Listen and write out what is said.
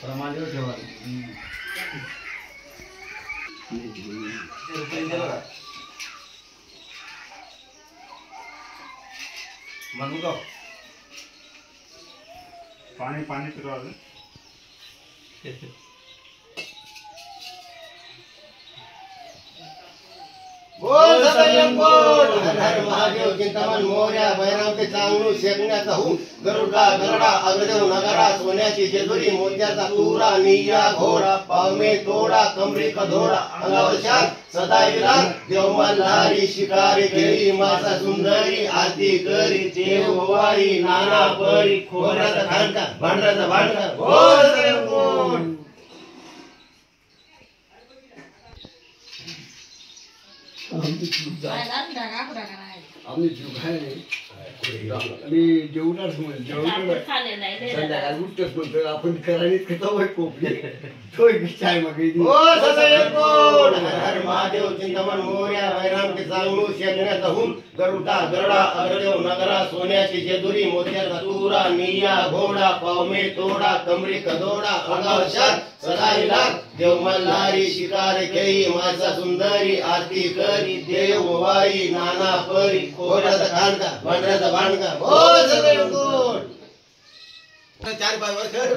प्रमाणावर ठेवा. म्हणू का पाणी पाणी पिरवा. बोल सदैव बोल हर हर महादेव चिंतामण मोर्या बैराम के चांगलू शेकण्याचा हून गरुडा गरडा अग्रदेव नगरा सोन्याची जेजुरी मोत्याचा तुरा निया घोडा पावमे तोडा कमरे कधोडा अंगावर शाल सदा विराज देव मल्हारी शिकारी केली मासा सुंदरी आरती करी देव वाई नाना परी खोऱ्याचा खांडा भांडराचा भांडा. बोल सदैव बोल. आम्ही मी जेवणाच संध्याकाळी उठतच म्हणतो आपण करायला कसा कोपले तो चाय मग बोल सदैव बोल हर हर महादेव चिंतामण मोर्या बैराम के चांगलू शेकण्याचा हून गरुडा गरडा अग्रदेव नगरा सोन्याची जेजुरी मोत्याचा तुरा निया घोडा पावमे तोडा कमरे कधोडा अंगावर शाल सदा विराज देव मल्हारी शिकार केली मासा सुंदरी आरती करी देव वाई नाना परी खोऱ्याचा खांडा भांडराचा भांडा. बोल सदैव बोल. 4 पाय वर कर.